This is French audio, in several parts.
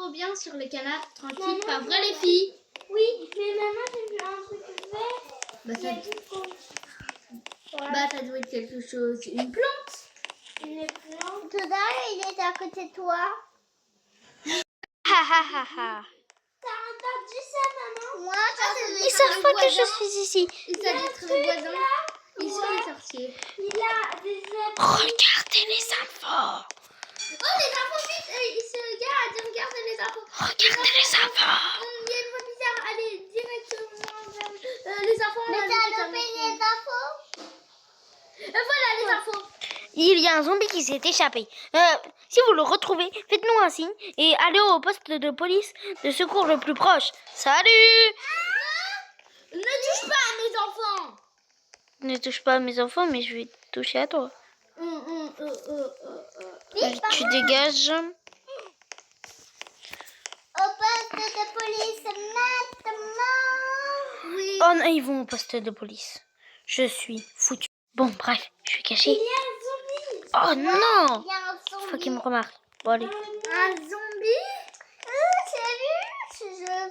trop bien sur le canapé, tranquille, pas vrai les filles? Oui, mais maman, j'ai vu un truc vert. Bah Il y a du ça doit être quelque chose, une plante. Une plante. Dedans, il est à côté de toi. Ha ha ha ha. T'as entendu ça, maman? Moi, Ils savent pas que je suis ici. Et ça doit être le voisin. Ils sont les sorciers. il a des Regardez les infos. Oh les infos vite, il se regarde, regardez les infos. Regardez les infos. Il y a une voix bizarre, allez directement vers les infos. Mais t'as loupé les infos? Voilà les infos. Il y a un zombie qui s'est échappé. Si vous le retrouvez, faites-nous un signe et allez au poste de police de secours le plus proche. Salut! Ne touche pas à mes enfants. Ne touche pas à mes enfants, mais je vais toucher à toi. Tu dégages. Au poste de police maintenant. Oui. Oh non, ils vont au poste de police. Je suis foutue. Bon, bref, je suis cachée. Il y a un zombie. Oh non! Il y a un zombie. Faut qu'il me remarque. Bon, allez. Un zombie? J'ai vu. Je vais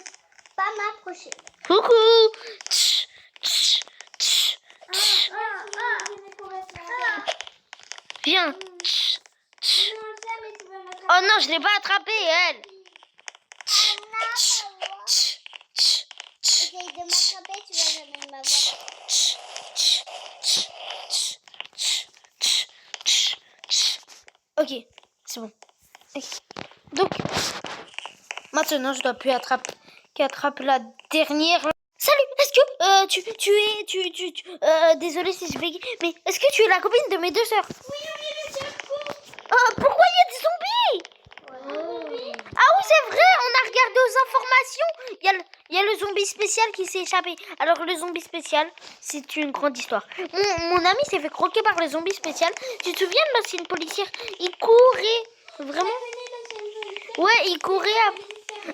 pas m'approcher. Coucou! Tch, tch, tch, tch. Viens. Tch, tch. Oh non, je l'ai pas attrapée, elle. Tch, tch, tch, tch, tch. Essaye de m'attraper, tu vas jamais m'avoir. Tch, tch, tch, tch, tch, tch, tch, tch. Ok, c'est bon. Ok. Donc, maintenant, je dois plus attraper la dernière. Salut, est-ce que désolée si je bégaye, mais est-ce que tu es la copine de mes deux sœurs? Oui, le secours. Pourquoi il y a des zombies? Ah oui, c'est vrai, on a regardé aux informations. Il y a le zombie spécial qui s'est échappé. Alors le zombie spécial, c'est une grande histoire. Mon ami s'est fait croquer par le zombie spécial. Tu te souviens de l'ancienne policière? Il courait, vraiment. Ouais, il courait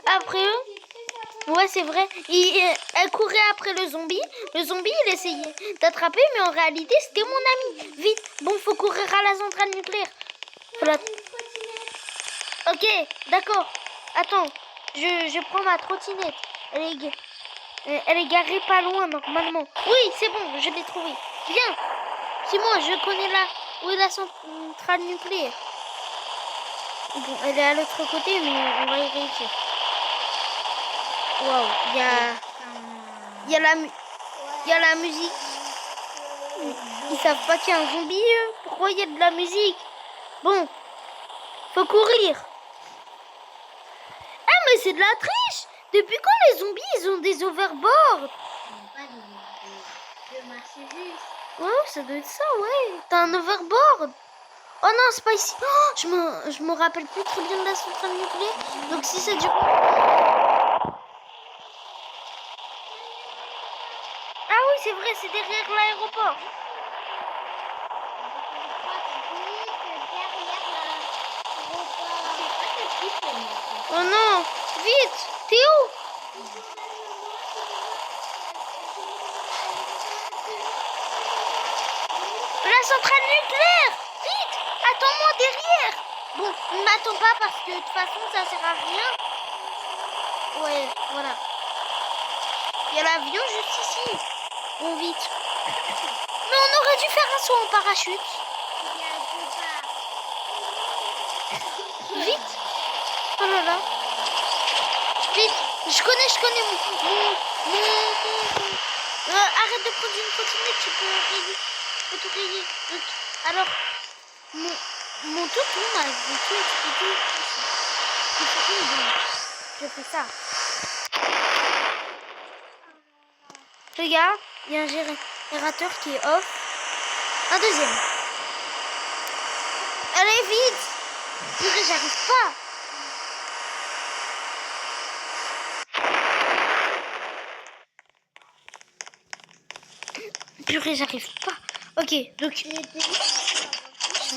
après eux. Ouais, c'est vrai. Elle courait après le zombie. Le zombie, il essayait d'attraper, mais en réalité, c'était mon ami. Vite, bon, faut courir à la centrale nucléaire. Ok, d'accord. Attends, je prends ma trottinette. Elle est garée pas loin, normalement. Oui, c'est bon, je l'ai trouvée. Viens. C'est moi, je connais où est la centrale nucléaire. Bon, elle est à l'autre côté, mais on va y réussir. Waouh, il y a la musique. Ils savent pas qu'il y a un zombie, eux. Pourquoi il y a de la musique? Bon, faut courir. Ah, mais c'est de la triche. Depuis quand les zombies, ils ont des overboards? Ouais, ça doit être ça, ouais. T'as un overboard. Oh non, c'est pas ici. Oh, je me rappelle plus très bien de la centrale nucléaire. Donc si ça dure... Ah oui, c'est vrai, c'est derrière l'aéroport. Oh non, vite, t'es où? La centrale nucléaire, vite, attends-moi derrière. Bon, ne m'attends pas parce que de toute façon, ça sert à rien. Ouais, voilà. Il y a l'avion juste ici. Bon, vite. Mais on aurait dû faire un saut en parachute. Vite. Oh là là. Vite. Je connais arrête de prendre une trottinette, tu peux te rayer. Donc, alors, mon toutou m'a tout expliqué. Je fais ça. Regarde, il y a un générateur qui est off. Un deuxième. Allez, vite. Purée, j'arrive pas. Purée, j'arrive pas. Ok, donc je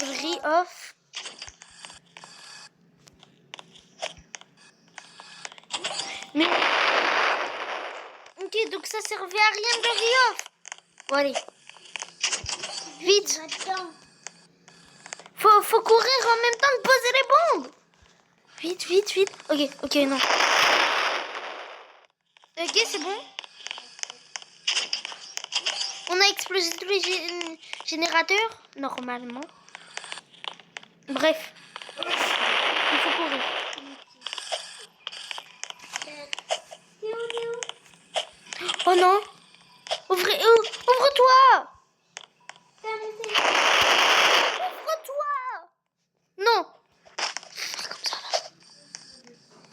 ris off. Mais ok, donc ça servait à rien de ris off. Bon, allez. Vite. Faut courir en même temps que poser les bombes. Vite, vite, vite. Ok, ok, non. Ok, c'est bon. On a explosé tous les générateurs, normalement. Bref. Il faut courir. Oh non. Ouvre-toi. Ouvre-toi. Non. Comme ça, là.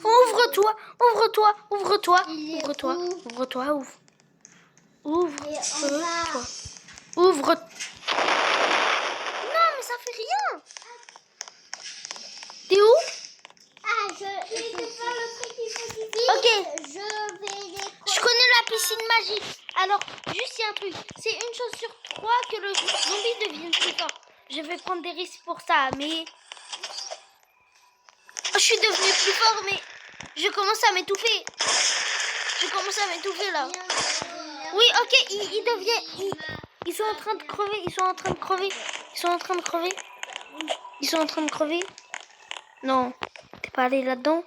Ouvre-toi. Ouvre-toi. Ouvre-toi. Ouvre-toi. Ouvre-toi. Ouvre. Ouvre-toi. Ouvre. Non, mais ça fait rien. T'es où? Ah, je vais faire le truc qu'il faut du vide. Ok. Je Je connais la piscine magique. Alors, juste il y a un truc. C'est une chose sur 3 que le zombie devienne plus fort. Je vais prendre des risques pour ça, mais... Oh, je suis devenue plus fort, mais... Je commence à m'étouffer. Je commence à m'étouffer, là. Oui, ok, ils deviennent... Ils sont en train de crever, ils sont en train de crever. Ils sont en train de crever. Ils sont en train de crever. Non, t'es pas allé là-dedans?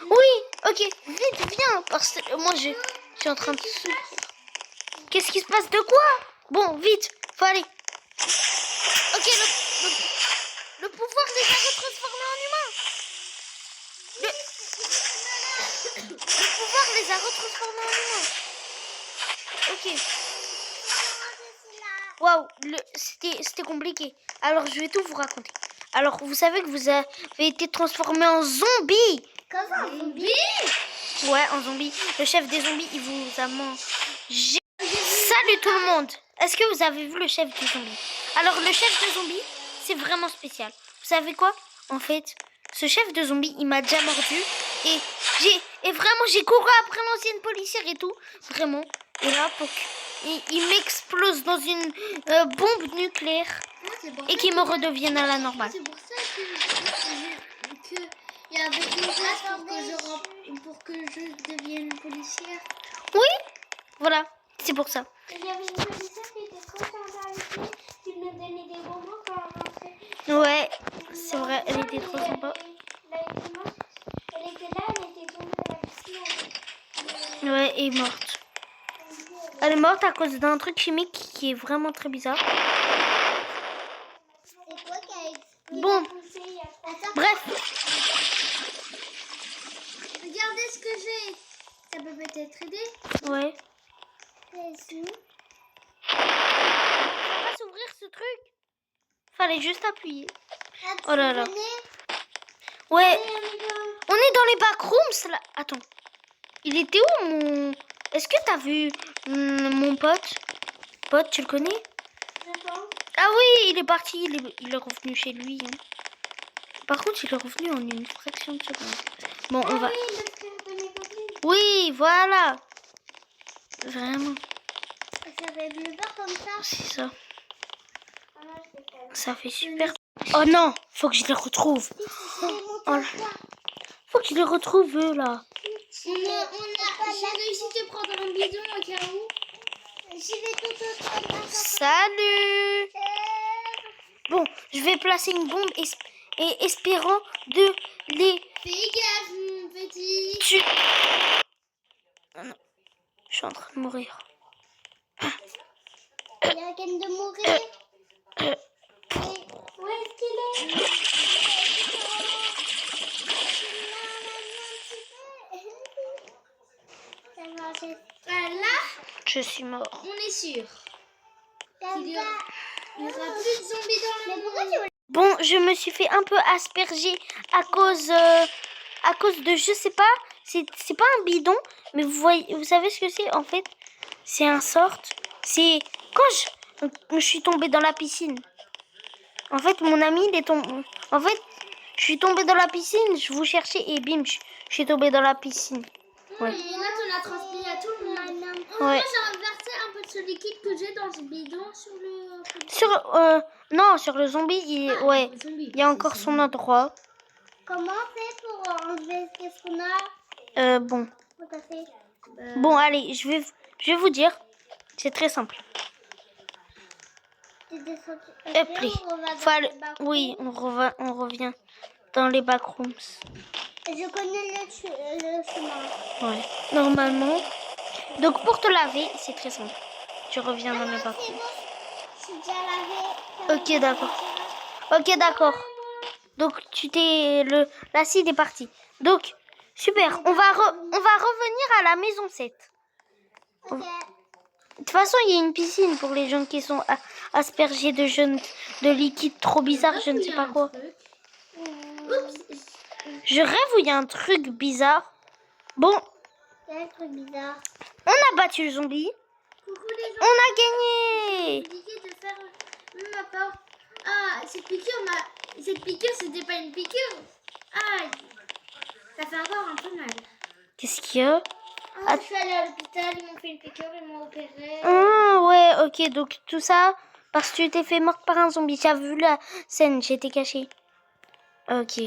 Oui, ok, vite, viens. Parce que moi, je suis en train de... Qu'est-ce qui se passe? De quoi? Bon, vite, faut aller. Ok, le pouvoir les a retransformés en humains. Le pouvoir les a retransformés en humains. Ok. Waouh, c'était compliqué. Alors, je vais tout vous raconter. Alors, vous savez que vous avez été transformé en zombie. Comme un zombie. Ouais, en zombie. Le chef des zombies, il vous a mangé. Salut tout le monde. Est-ce que vous avez vu le chef des zombies? Alors, le chef de zombies, c'est vraiment spécial. Vous savez quoi? En fait, ce chef de zombies, il m'a déjà mordu. Et vraiment, j'ai couru après l'ancienne policière et tout. Vraiment. Et là, il m'explose dans une bombe nucléaire. Et qu'il me redevienne à la normale. C'est pour ça que il y avait une place pour que je devienne policière. Oui, voilà, c'est pour ça. Il y avait une policière qui était trop sympa avec nous, qui nous donnait des bonbons quand on rentrait. Ouais, c'est vrai, elle était trop sympa. Elle était là, elle était tombée dans la piscine. Ouais, et morte. Elle est morte à cause d'un truc chimique qui est vraiment très bizarre. C'est quoi qui a explosé? Bon, bref. Regardez ce que j'ai. Ça peut peut-être aider. Ouais. C'est Ça va s'ouvrir ce truc. Fallait juste appuyer. Oh là là. Ouais. On est dans les backrooms là. Attends. Il était où mon... Est-ce que t'as vu mon pote? Pote, tu le connais? Ah oui, il est parti. Il est revenu chez lui. Hein. Par contre, il est revenu en une fraction de seconde. Bon, on va... Oui, voilà. Vraiment. Ça fait bleu comme ça. C'est ça. Ça fait super. Oh non, faut que je les retrouve. Oh là. Faut que je les retrouve eux là. J'ai réussi de prendre un bidon au cas où. J'y vais tout autour. Salut. Bon, je vais placer une bombe et espérant de les Fais gaffe, mon petit. tuer. Oh non, je suis en train de mourir. Il y a quelqu'un de mourir. Où est-ce qu'il est? Là, Je suis mort. on est sûr. Il y aura plus de zombies dans le monde. Bon, je me suis fait un peu asperger à cause de, je sais pas, c'est pas un bidon, mais vous savez ce que c'est en fait? C'est un sort. C'est quand je suis tombée dans la piscine. En fait, mon ami, il est tombé. En fait, je suis tombée dans la piscine, je vous cherchais et bim, je suis tombée dans la piscine. Ouais. Et là, tu l'as transmis à tout le monde. Ouais. Moi, j'ai inversé un peu de ce liquide que j'ai dans ce bidon sur le... Non, sur le zombie, ouais, zombie. il y a encore son endroit. Comment on fait pour enlever ce qu'on a? Bon. Tout à fait. Bon, allez, je vais vous dire. C'est très simple. Oui, on revient dans les backrooms. Je connais le chemin. Ouais, normalement. Donc pour te laver, c'est très simple. Tu reviens dans les C'est backrooms. bon, j'ai déjà lavé. Ok, d'accord. Ok, d'accord. Donc l'acide est parti. Donc, super. On va revenir à la maison 7. Ok. De toute façon, il y a une piscine pour les gens qui sont aspergés de liquide trop bizarre, je ne sais pas quoi. Oups. Je rêve où il y a un truc bizarre. Bon, Il y a un truc bizarre. on a battu le zombie. Coucou les gens. On a gagné. J'ai oublié de faire ma part. Ah, cette piqûre, c'était pas une piqûre. Aïe. Ça fait encore un peu mal. Qu'est-ce qu'il y a? Ah, je suis allée à l'hôpital, ils m'ont fait une piqûre, ils m'ont opéré. Ah, ouais, ok. Donc tout ça parce que tu t'es fait mordre par un zombie. Tu as vu la scène, j'étais cachée. Ok.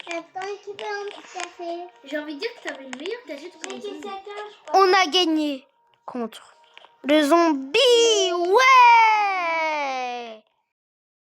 Attends, tu peux un petit café. J'ai envie de dire que t'avais une meilleure cachette que les autres. On a gagné contre le zombie.